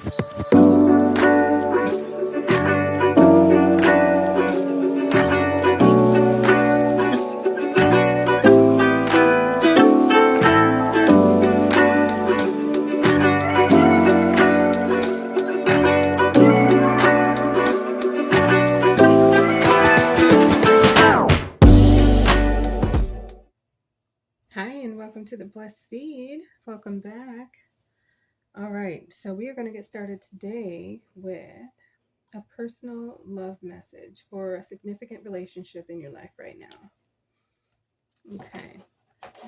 Hi, and welcome to the Blessed Seed. Welcome back. All right, so we are going to get started today with a personal love message for a significant relationship in your life right now. Okay,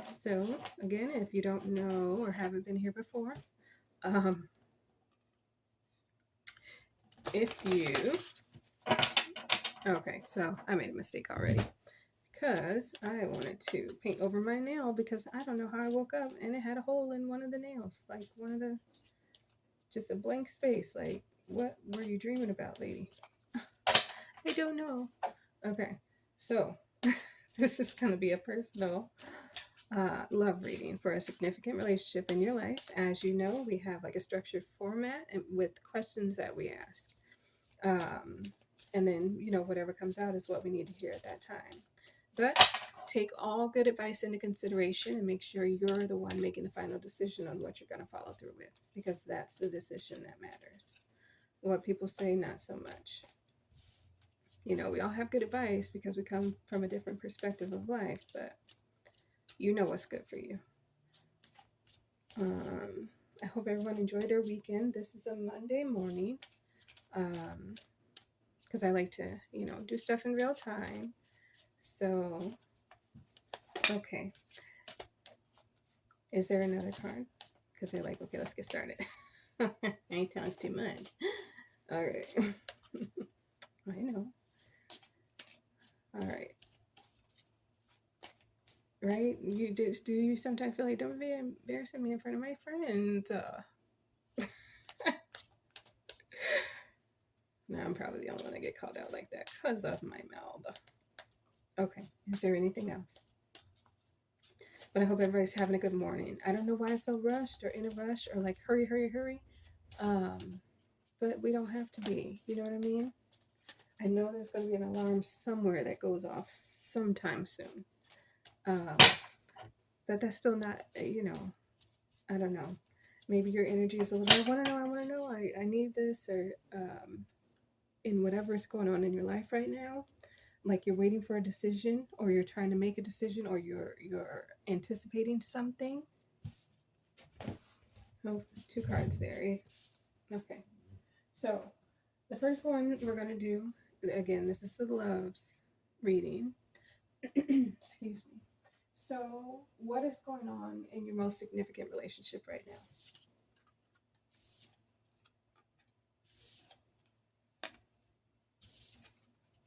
so again, if you don't know or haven't been here before, um, if you, okay, so I made a mistake already because I wanted to paint over my nail because I don't know how I woke up and it had a hole in one of the nails, like one of the just a blank space. Like, what were you dreaming about, lady? I don't know. Okay, so this is going to be a personal love reading for a significant relationship in your life. As you know, we have like a structured format and with questions that we ask. Um, and then, whatever comes out is what we need to hear at that time. But take all good advice into consideration and make sure you're the one making the final decision on what you're going to follow through with, because that's the decision that matters. What people say, not so much. We all have good advice because we come from a different perspective of life, but you know what's good for you. I hope everyone enjoyed their weekend. This is a Monday morning because I like to, do stuff in real time. So, okay. Is there another card? Because they're like, okay, let's get started. I ain't telling too much. All right. I know. All right. Right? Do you sometimes feel like, don't be embarrassing me in front of my friends? Now I'm probably the only one that get called out like that because of my mouth. Okay. Is there anything else? But I hope everybody's having a good morning. I don't know why I feel rushed or in a rush or like hurry, hurry, hurry. But we don't have to be. You know what I mean? I know there's going to be an alarm somewhere that goes off sometime soon. But that's still not, I don't know. Maybe your energy is a little, I want to know, I need this, or in whatever's going on in your life right now, like you're waiting for a decision, or you're trying to make a decision, or you're anticipating something. Oh, two cards there. Okay. So the first one we're going to do, again, this is the love reading. Excuse me. So, what is going on in your most significant relationship right now?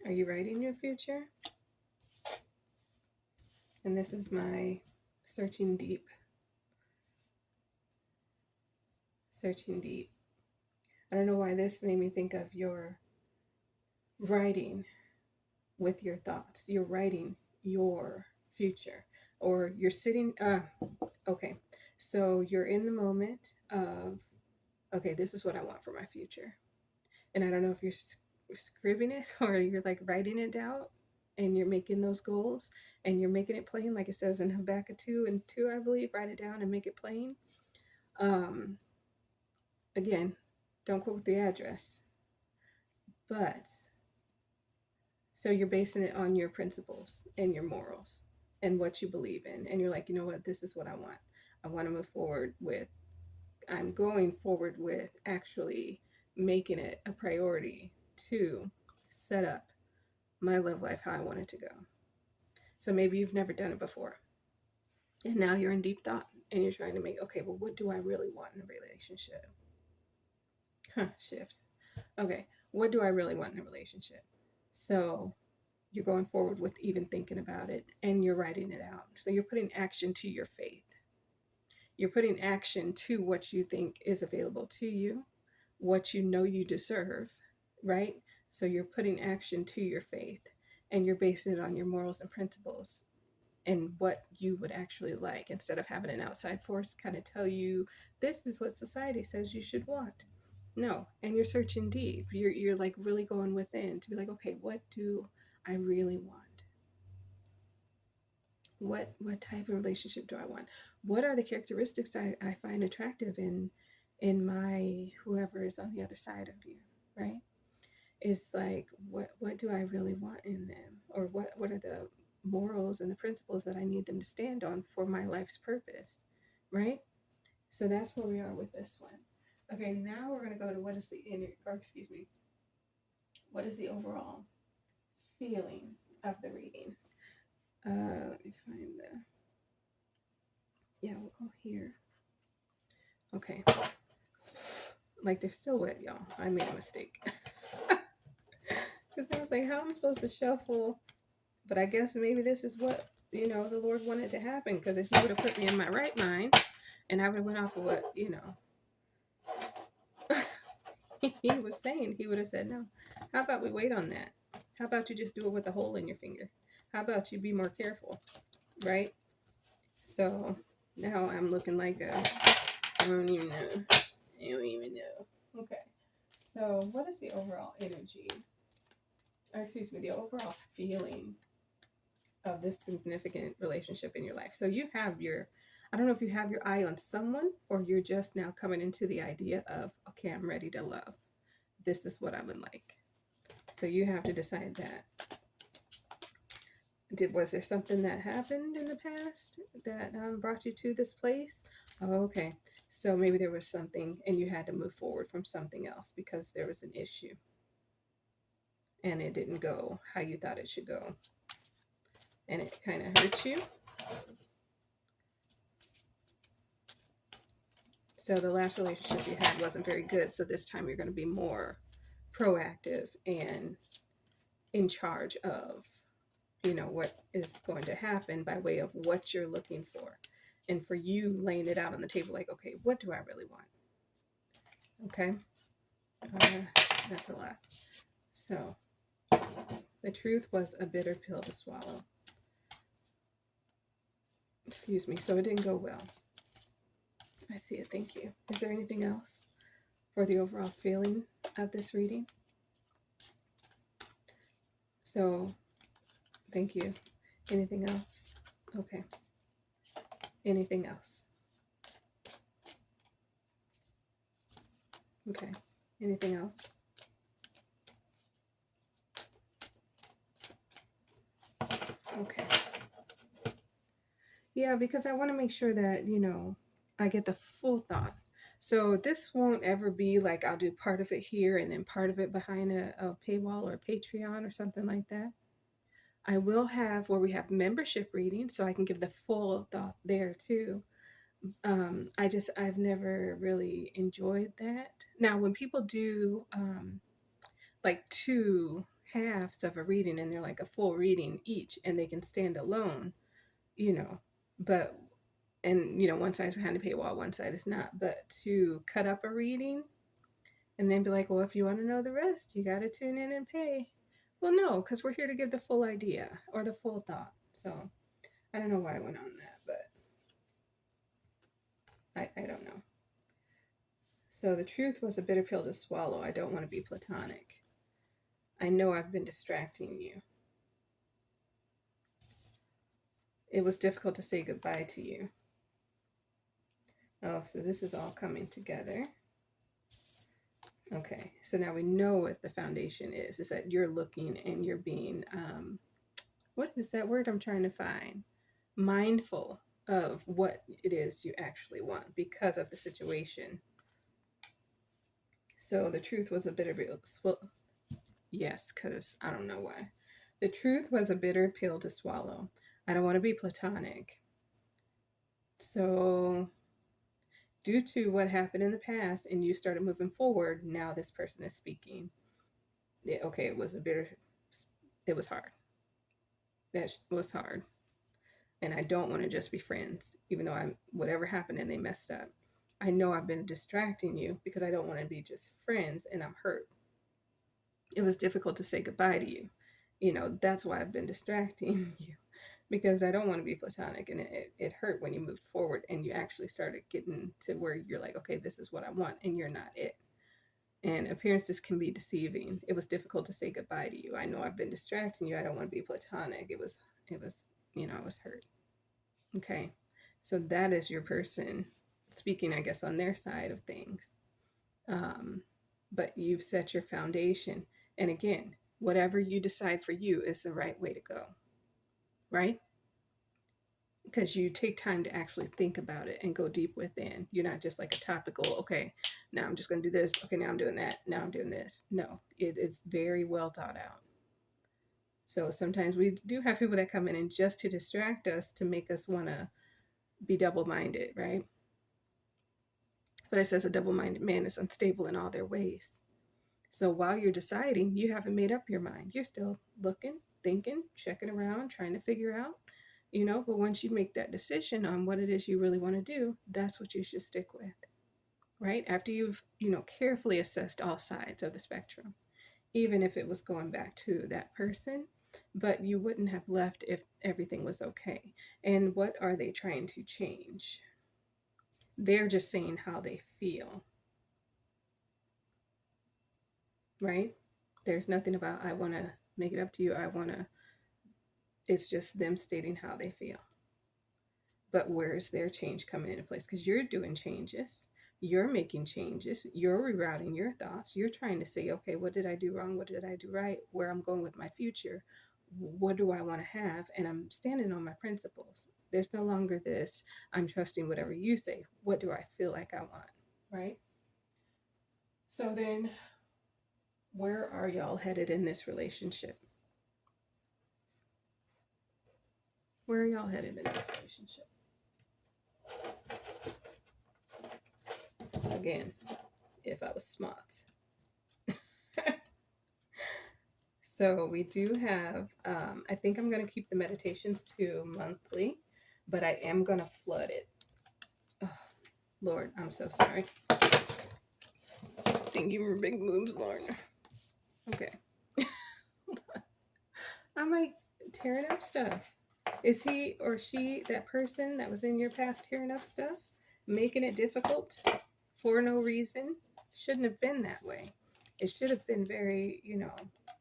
Are you writing your future? And this is my searching deep. Searching deep. I don't know why this made me think of your writing with your thoughts. You're writing your future. Or you're sitting, okay. So you're in the moment of, okay, this is what I want for my future. And I don't know if you're scribbling it or you're like writing it down and you're making those goals and you're making it plain, like it says in Habakkuk 2 and 2, I believe. Write it down and make it plain. Again, don't quote the address, but so you're basing it on your principles and your morals and what you believe in. And you're like, you know what, this is what I want. I want to move forward with, I'm going forward with actually making it a priority to set up my love life how I want it to go. So maybe you've never done it before. And now you're in deep thought and you're trying to make, okay, well, what do I really want in a relationship? Shifts. Okay, what do I really want in a relationship? So you're going forward with even thinking about it and you're writing it out. So you're putting action to your faith. You're putting action to what you think is available to you, what you know you deserve, right? So you're putting action to your faith and you're basing it on your morals and principles and what you would actually like instead of having an outside force kind of tell you this is what society says you should want. No, and you're searching deep. You're like really going within to be like, okay, what do I really want? What type of relationship do I want? What are the characteristics I find attractive in my whoever is on the other side of you, right? Is like what do I really want in them? Or what are the morals and the principles that I need them to stand on for my life's purpose, right? So that's where we are with this one. Okay, now we're gonna go to what is the inner, or excuse me, what is the overall feeling of the reading? Let me find the, yeah, we'll go here. Okay, like they're still wet, y'all. I made a mistake. Because I was like, how am I supposed to shuffle? But I guess maybe this is what, the Lord wanted to happen. Because if He would have put me in my right mind and I would have went off of what, He was saying, He would have said, no. How about we wait on that? How about you just do it with a hole in your finger? How about you be more careful, right? So now I'm looking like I don't even know. I don't even know. Okay. So what is the overall energy? Or excuse me, the overall feeling of this significant relationship in your life? So you have I don't know if you have your eye on someone or you're just now coming into the idea of, okay, I'm ready to love. This is what I would like. So you have to decide that. Was there something that happened in the past that brought you to this place? Oh, okay. So maybe there was something and you had to move forward from something else because there was an issue and it didn't go how you thought it should go. And it kind of hurt you. So the last relationship you had wasn't very good. So this time you're going to be more proactive and in charge of, what is going to happen by way of what you're looking for. And for you laying it out on the table, like, okay, what do I really want? Okay. That's a lot. So the truth was a bitter pill to swallow. Excuse me. So it didn't go well. I see it. Thank you. Is there anything else for the overall feeling of this reading? So thank you. Anything else? Okay. Anything else? Okay. Anything else? Okay. Yeah, because I want to make sure that, I get the full thought. So this won't ever be like I'll do part of it here and then part of it behind a paywall or Patreon or something like that. I will have where we have membership readings so I can give the full thought there too. I've never really enjoyed that. Now, when people do like two halves of a reading and they're like a full reading each and they can stand alone, you know, but one side's behind a paywall, one side is not. But to cut up a reading and then be like, well, if you want to know the rest, you got to tune in and pay. Well, no, because we're here to give the full idea or the full thought. So I don't know why I went on that, but I don't know. So the truth was a bitter pill to swallow. I don't want to be platonic. I know I've been distracting you. It was difficult to say goodbye to you. Oh, so this is all coming together. Okay, so now we know what the foundation is that you're looking and you're being, what is that word I'm trying to find? Mindful of what it is you actually want because of the situation. So the truth was a bitter pill. Well, yes, because I don't know why. The truth was a bitter pill to swallow. I don't want to be platonic. So due to what happened in the past and you started moving forward, now this person is speaking. Yeah, okay, it was it was hard. That was hard. And I don't want to just be friends, even though whatever happened and they messed up. I know I've been distracting you because I don't want to be just friends and I'm hurt. It was difficult to say goodbye to you. That's why I've been distracting you because I don't want to be platonic. And it hurt when you moved forward and you actually started getting to where you're like, okay, this is what I want. And you're not it. And appearances can be deceiving. It was difficult to say goodbye to you. I know I've been distracting you. I don't want to be platonic. It was, I was hurt. Okay. So that is your person speaking, I guess, on their side of things. Um, but you've set your foundation. And again, whatever you decide for you is the right way to go, right? Because you take time to actually think about it and go deep within. You're not just like a topical, okay, now I'm just going to do this. Okay, now I'm doing that. Now I'm doing this. No, it's very well thought out. So sometimes we do have people that come in and just to distract us, to make us want to be double minded, right? But it says a double minded man is unstable in all their ways. So while you're deciding, you haven't made up your mind. You're still looking, thinking, checking around, trying to figure out, but once you make that decision on what it is you really want to do, that's what you should stick with, right? After you've, carefully assessed all sides of the spectrum, even if it was going back to that person, but you wouldn't have left if everything was okay. And what are they trying to change? They're just saying how they feel, right? There's nothing about, I want to make it up to you. It's just them stating how they feel. But where's their change coming into place? Because you're doing changes, you're making changes, you're rerouting your thoughts, you're trying to say, okay, what did I do wrong? What did I do right? Where I'm going with my future? What do I want to have? And I'm standing on my principles. There's no longer this, I'm trusting whatever you say. What do I feel like I want? Right? So then, where are y'all headed in this relationship? Where are y'all headed in this relationship? Again, if I was smart. So we do have, I think I'm going to keep the meditations to monthly, but I am going to flood it. Oh, Lord, I'm so sorry. Thank you for big moves, Lord. Okay. I'm like tearing up stuff. Is he or she that person that was in your past tearing up stuff? Making it difficult for no reason? Shouldn't have been that way. It should have been very,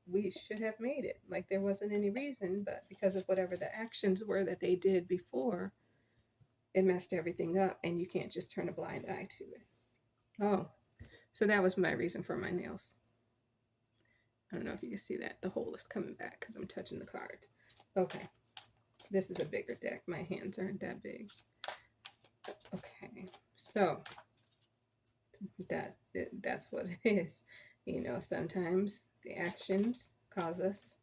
we should have made it like there wasn't any reason, but because of whatever the actions were that they did before, it messed everything up, and you can't just turn a blind eye to it. Oh, so that was my reason for my nails. I don't know if you can see that. The hole is coming back because I'm touching the cards. Okay. This is a bigger deck. My hands aren't that big. Okay. So that's what it is. Sometimes the actions cause us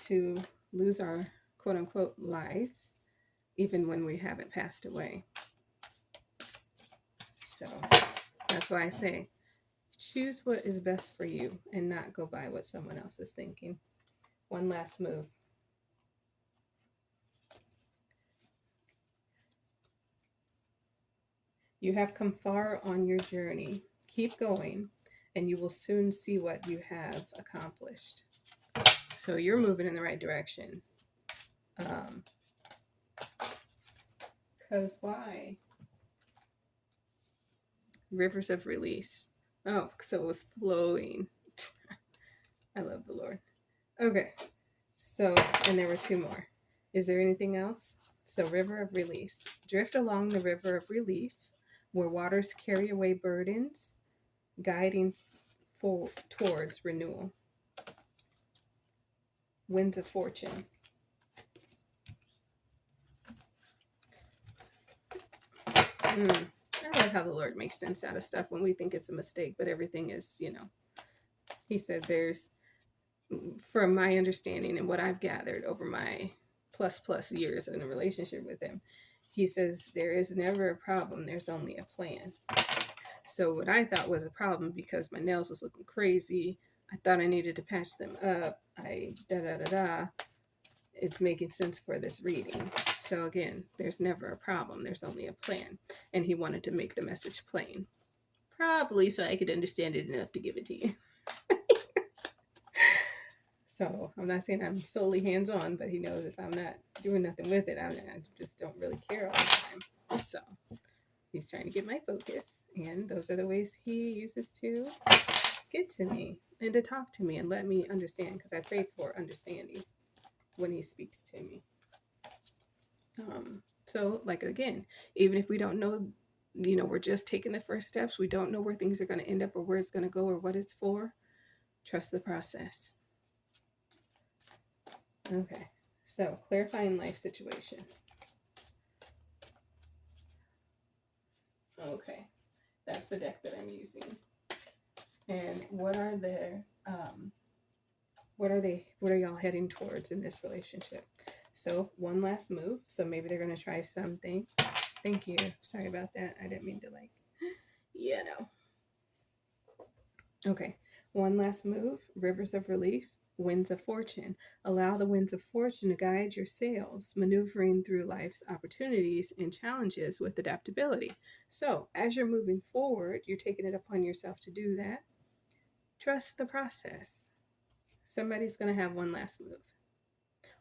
to lose our quote unquote life, even when we haven't passed away. So that's why I say choose what is best for you and not go by what someone else is thinking. One last move. You have come far on your journey. Keep going, and you will soon see what you have accomplished. So you're moving in the right direction. Because why? Rivers of release. Oh, so it was flowing. I love the Lord. Okay. So, and there were two more. Is there anything else? So, river of release. Drift along the river of relief, where waters carry away burdens, guiding towards renewal. Winds of fortune. I love how the Lord makes sense out of stuff when we think it's a mistake, but everything is, He said there's, from my understanding and what I've gathered over my plus years in a relationship with Him, He says there is never a problem, there's only a plan. So what I thought was a problem because my nails was looking crazy, I thought I needed to patch them up, it's making sense for this reading. So again, there's never a problem, there's only a plan. And He wanted to make the message plain. Probably so I could understand it enough to give it to you. So I'm not saying I'm solely hands-on, but He knows if I'm not doing nothing with it, I just don't really care all the time. So He's trying to get my focus, and those are the ways He uses to get to me and to talk to me and let me understand, because I pray for understanding when he speaks to me. So, like, again, even if we don't know, we're just taking the first steps, we don't know where things are going to end up or where it's going to go or what it's for, trust the process. Okay, so clarifying life situation. Okay, that's the deck that I'm using. And what are y'all heading towards in this relationship? So one last move. So maybe they're going to try something. Thank you. Sorry about that. I didn't mean to no. Okay. One last move. Rivers of relief. Winds of fortune. Allow the winds of fortune to guide your sails, maneuvering through life's opportunities and challenges with adaptability. So as you're moving forward, you're taking it upon yourself to do that. Trust the process. Somebody's going to have one last move.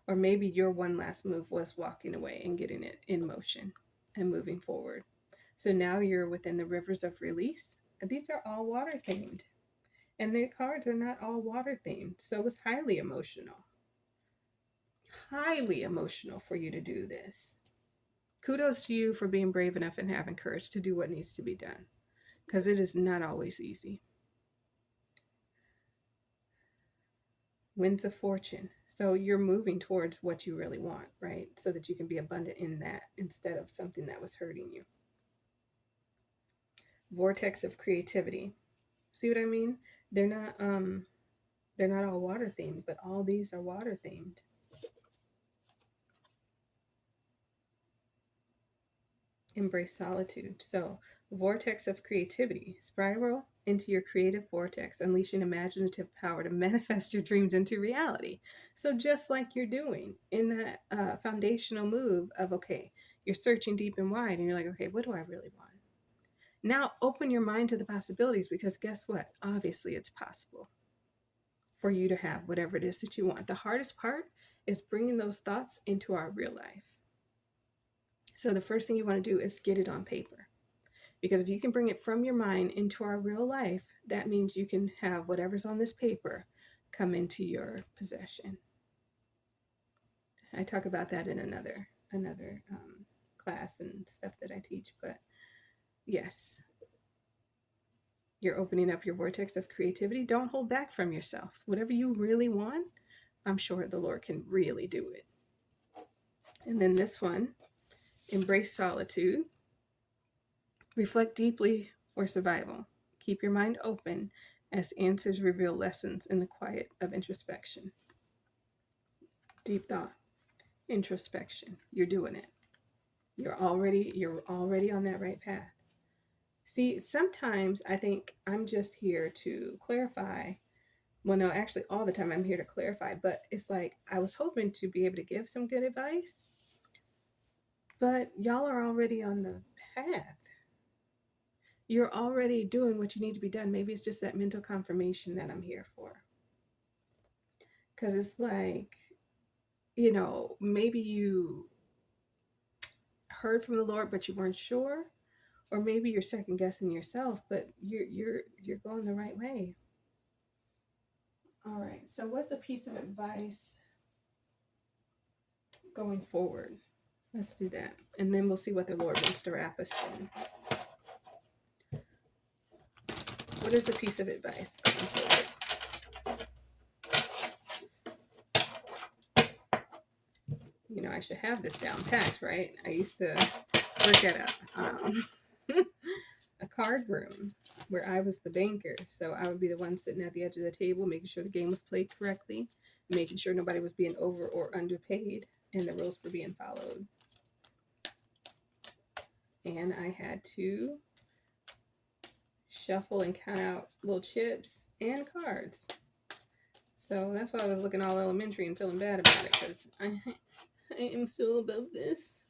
Or maybe your one last move was walking away and getting it in motion and moving forward. So now you're within the rivers of release. These are all water themed. And the cards are not all water themed. So it was highly emotional. Highly emotional for you to do this. Kudos to you for being brave enough and having courage to do what needs to be done. Because it is not always easy. Winds of fortune. So you're moving towards what you really want, right? So that you can be abundant in that instead of something that was hurting you. Vortex of creativity. See what I mean? They're not all water themed, but all these are water themed. Embrace solitude. So, vortex of creativity. Spiral into your creative vortex, unleashing imaginative power to manifest your dreams into reality. So, just like you're doing in that foundational move of, okay, you're searching deep and wide, and you're like, okay, what do I really want? Now, open your mind to the possibilities, because guess what? Obviously, it's possible for you to have whatever it is that you want. The hardest part is bringing those thoughts into our real life. So the first thing you want to do is get it on paper. Because if you can bring it from your mind into our real life, that means you can have whatever's on this paper come into your possession. I talk about that in another class and stuff that I teach. But yes, you're opening up your vortex of creativity. Don't hold back from yourself. Whatever you really want, I'm sure the Lord can really do it. And then this one, embrace solitude. Reflect deeply for survival. Keep your mind open as answers reveal lessons in the quiet of introspection. Deep thought, introspection. You're doing it. You're already on that right path. See, sometimes I think I'm just here to clarify. Well, no, actually, all the time I'm here to clarify, but it's like I was hoping to be able to give some good advice, but y'all are already on the path. You're already doing what you need to be done. Maybe it's just that mental confirmation that I'm here for. Because it's like, maybe you heard from the Lord, but you weren't sure, or maybe you're second guessing yourself, but you're going the right way. All right. So, what's a piece of advice going forward? Let's do that, and then we'll see what the Lord wants to wrap us in. What is a piece of advice going forward? I should have this down packed, right? I used to work at a card room where I was the banker. So I would be the one sitting at the edge of the table, making sure the game was played correctly, making sure nobody was being over or underpaid, and the rules were being followed. And I had to shuffle and count out little chips and cards. So that's why I was looking all elementary and feeling bad about it, because I am so above this.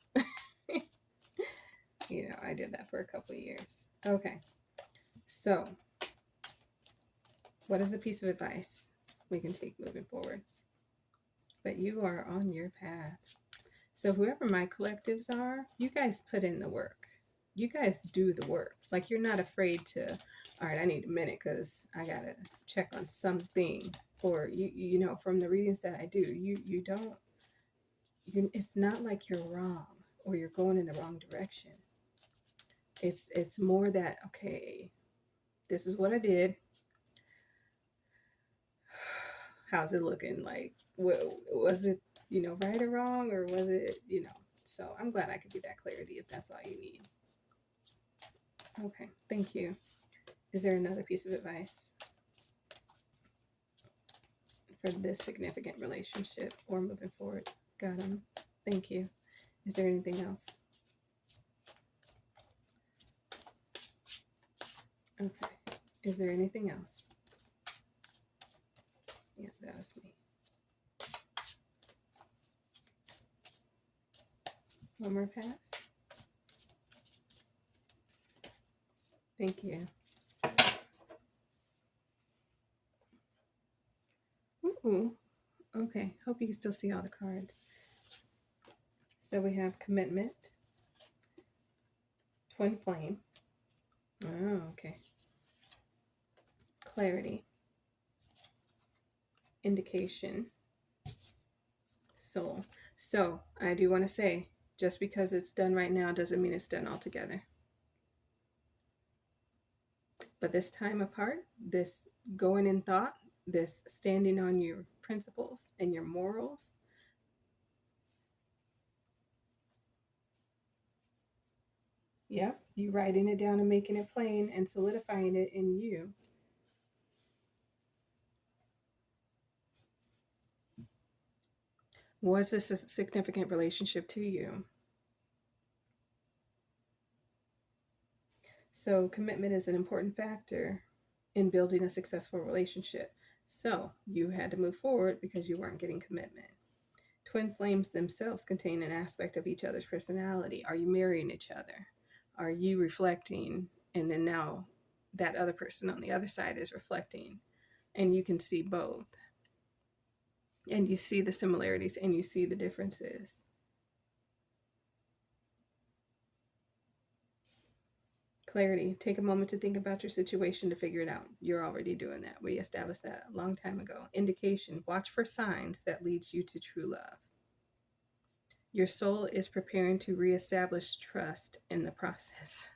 I did that for a couple of years. Okay. So, what is a piece of advice we can take moving forward? But you are on your path. So, whoever my collectives are, you guys put in the work. you guys do the work. Like, you're not afraid to, all right, I need a minute because I gotta check on something. Or you know, from the readings that I do, you don't, it's not like you're wrong or you're going in the wrong direction. It's more that, okay, this is what I did. How's it looking? Like, was it, you know, right or wrong, or was it, you know? So I'm glad I could give that clarity if that's all you need. Okay, thank you. Is there another piece of advice for this significant relationship or moving forward? Got him. Thank you. Is there anything else? Okay. Is there anything else? Yeah, that was me. One more pass. Thank you. Ooh. Okay. Hope you can still see all the cards. So we have commitment, twin flame. Oh, okay. Clarity, indication, soul. So I do want to say, just because it's done right now doesn't mean it's done altogether. But this time apart, this going in thought, this standing on your principles and your morals, yep, you writing it down and making it plain and solidifying it in you. Was this a significant relationship to you? So commitment is an important factor in building a successful relationship. So you had to move forward because you weren't getting commitment. Twin flames themselves contain an aspect of each other's personality. Are you mirroring each other? Are you reflecting? And then now that other person on the other side is reflecting, and you can see both. And you see the similarities and you see the differences. Clarity. Take a moment to think about your situation to figure it out. You're already doing that. We established that a long time ago. Indication. Watch for signs that leads you to true love. Your soul is preparing to reestablish trust in the process.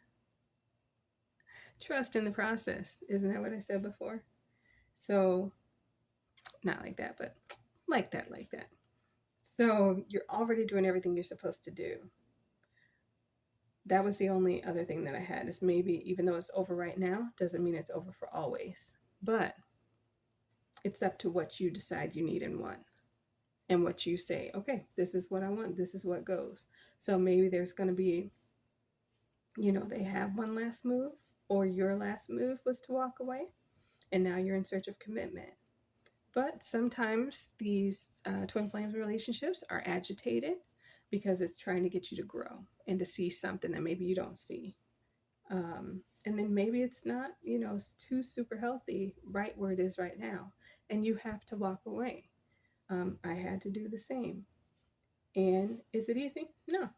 Trust in the process. Isn't that what I said before? So, not like that, but like that, like that. So, you're already doing everything you're supposed to do. That was the only other thing that I had, is maybe even though it's over right now, doesn't mean it's over for always. But it's up to what you decide you need and want, and what you say, okay, this is what I want, this is what goes. So maybe there's going to be, you know, they have one last move, or your last move was to walk away, and now you're in search of commitment. But sometimes these twin flames relationships are agitated because it's trying to get you to grow and to see something that maybe you don't see. And then maybe it's not, you know, it's too super healthy right where it is right now, and you have to walk away. I had to do the same. And is it easy? No.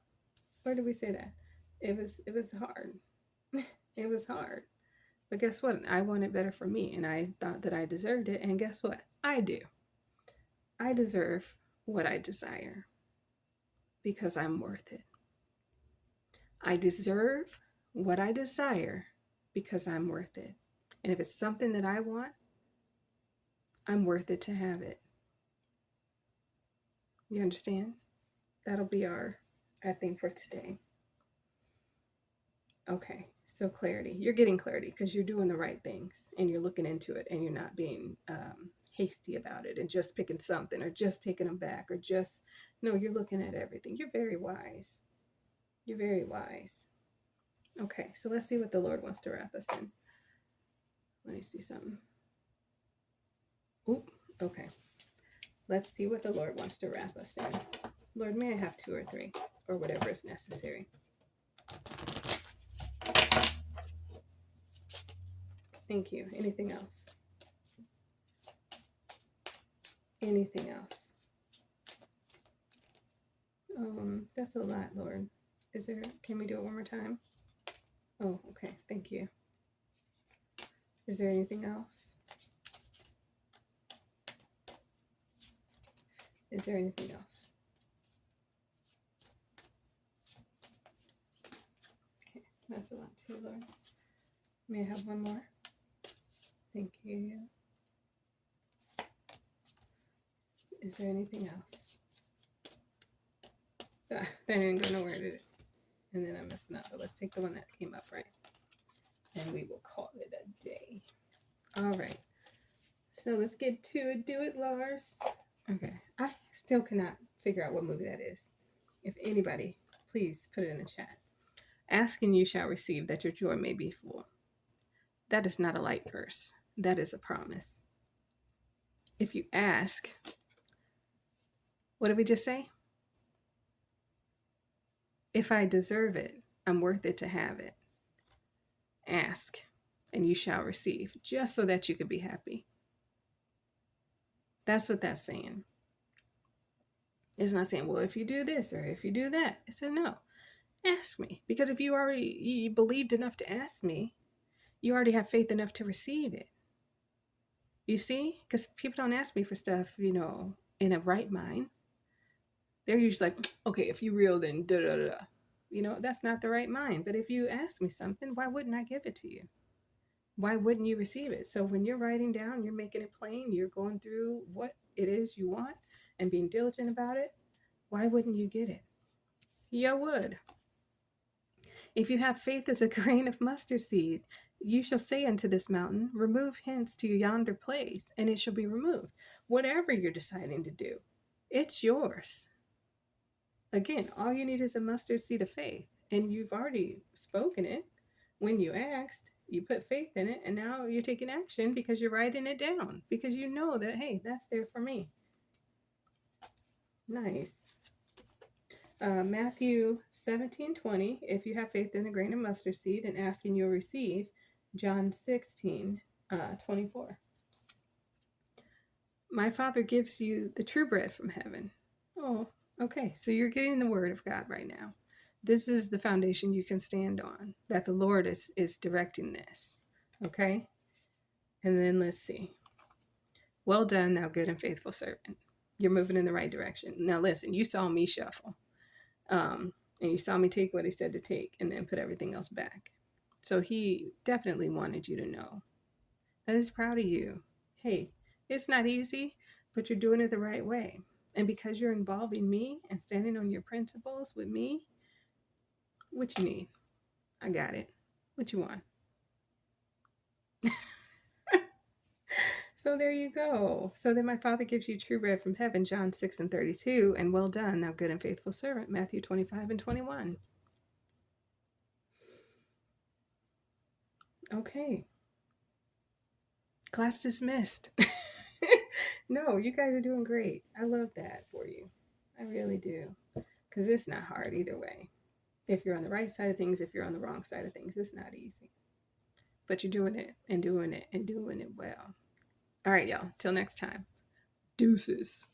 Where did we say that? It was hard. It was hard. But guess what? I wanted better for me, and I thought that I deserved it. And guess what? I do. I deserve what I desire because I'm worth it. I deserve what I desire because I'm worth it. And if it's something that I want, I'm worth it to have it. You understand? That'll be our thing for today. Okay, so clarity. You're getting clarity because you're doing the right things and you're looking into it, and you're not being hasty about it and just picking something or just taking them back or just, no, you're looking at everything. You're very wise. You're very wise. Okay, so let's see what the Lord wants to wrap us in. Let me see something. Oop, okay. Let's see what the Lord wants to wrap us in. Lord, may I have 2 or 3 or whatever is necessary. Thank you. Anything else? Anything else? That's a lot, Lord. Can we do it one more time? Oh, okay. Thank you. Is there anything else? Is there anything else? Okay, that's a lot too, Lord. May I have one more? Thank you. Is there anything else? That didn't go nowhere, did it? And then I'm messing up. But let's take the one that came up right. And we will call it a day. All right. So let's get to it. Do it, Lars. Okay. I still cannot figure out what movie that is. If anybody, please put it in the chat. Ask and you shall receive, that your joy may be full. That is not a light verse. That is a promise. If you ask, what did we just say? If I deserve it, I'm worth it to have it. Ask and you shall receive, just so that you could be happy. That's what that's saying. It's not saying, well, if you do this or if you do that. It said, no, ask me. Because if you believed enough to ask me, you already have faith enough to receive it. You see? Because people don't ask me for stuff, in a right mind. They're usually like, okay, if you real, then da da da. That's not the right mind. But if you ask me something, why wouldn't I give it to you? Why wouldn't you receive it? So when you're writing down, you're making it plain, you're going through what it is you want and being diligent about it, why wouldn't you get it? You would. If you have faith as a grain of mustard seed, you shall say unto this mountain, remove hence to yonder place, and it shall be removed. Whatever you're deciding to do, it's yours. Again, all you need is a mustard seed of faith, and you've already spoken it. When you asked, you put faith in it, and now you're taking action because you're writing it down, because you know that, hey, that's there for me. Nice. Matthew 17:20, if you have faith in a grain of mustard seed and asking, you'll receive. John 16:24. My Father gives you the true bread from heaven. Oh, okay. So you're getting the word of God right now. This is the foundation you can stand on, that the Lord is directing this. Okay? And then let's see. Well done, thou good and faithful servant. You're moving in the right direction. Now listen, you saw me shuffle. And you saw me take what he said to take and then put everything else back. So he definitely wanted you to know that he's proud of you. Hey, it's not easy, but you're doing it the right way. And because you're involving me and standing on your principles with me, what you need? I got it. What you want? So there you go. So then my Father gives you true bread from heaven, John 6:32, and well done, thou good and faithful servant, Matthew 25:21. Okay. Class dismissed. No, you guys are doing great. I love that for you. I really do. Because it's not hard either way. If you're on the right side of things, if you're on the wrong side of things, it's not easy. But you're doing it and doing it and doing it well. All right, y'all. Till next time. Deuces.